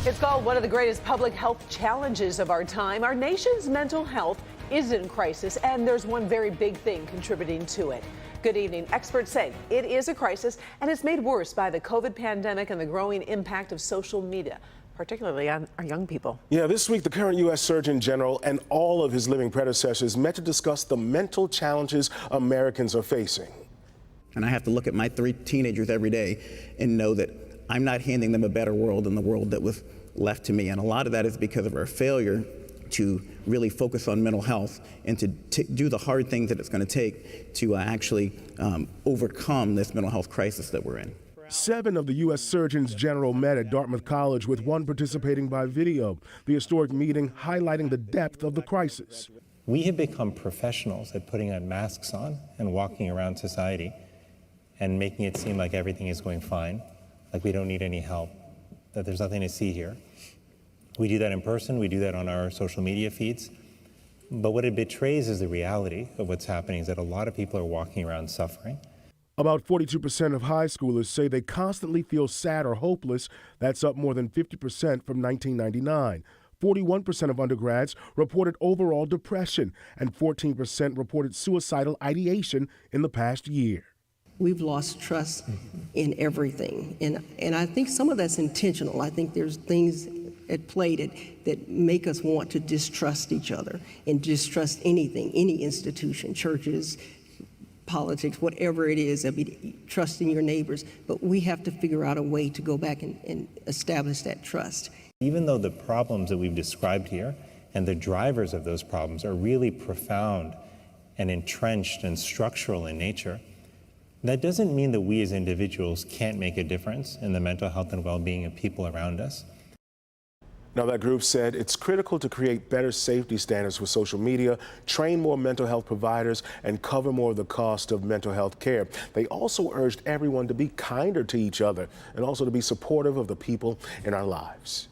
It's called one of the greatest public health challenges of our time. Our nation's mental health is in crisis, and there's one very big thing contributing to it. Good evening. Experts say it is a crisis, and it's made worse by the COVID pandemic and the growing impact of social media, particularly on our young people. Yeah, this week the current U.S. Surgeon General and all of his living predecessors met to discuss the mental challenges Americans are facing. And I have to look at my 3 teenagers every day and know that I'm not handing them a better world than the world that was left to me. And a lot of that is because of our failure to really focus on mental health and to do the hard things that it's going to take to actually overcome this mental health crisis that we're in. 7 of the U.S. Surgeons General met at Dartmouth College, with one participating by video. The historic meeting highlighting the depth of the crisis. We have become professionals at putting on masks on and walking around society and making it seem like everything is going fine, like we don't need any help, that there's nothing to see here. We do that in person, we do that on our social media feeds, but what it betrays is the reality of what's happening is that a lot of people are walking around suffering. About 42% of high schoolers say they constantly feel sad or hopeless. That's up more than 50% from 1999. 41% of undergrads reported overall depression, and 14% reported suicidal ideation in the past year. We've lost trust in everything, and I think some of that's intentional. I think there's things at play that make us want to distrust each other and distrust anything, any institution, churches, politics, whatever it is. I mean, trusting your neighbors, but we have to figure out a way to go back and establish that trust. Even though the problems that we've described here and the drivers of those problems are really profound and entrenched and structural in nature, that doesn't mean that we as individuals can't make a difference in the mental health and well-being of people around us. Now, that group said it's critical to create better safety standards for social media, train more mental health providers, and cover more of the cost of mental health care. They also urged everyone to be kinder to each other and also to be supportive of the people in our lives.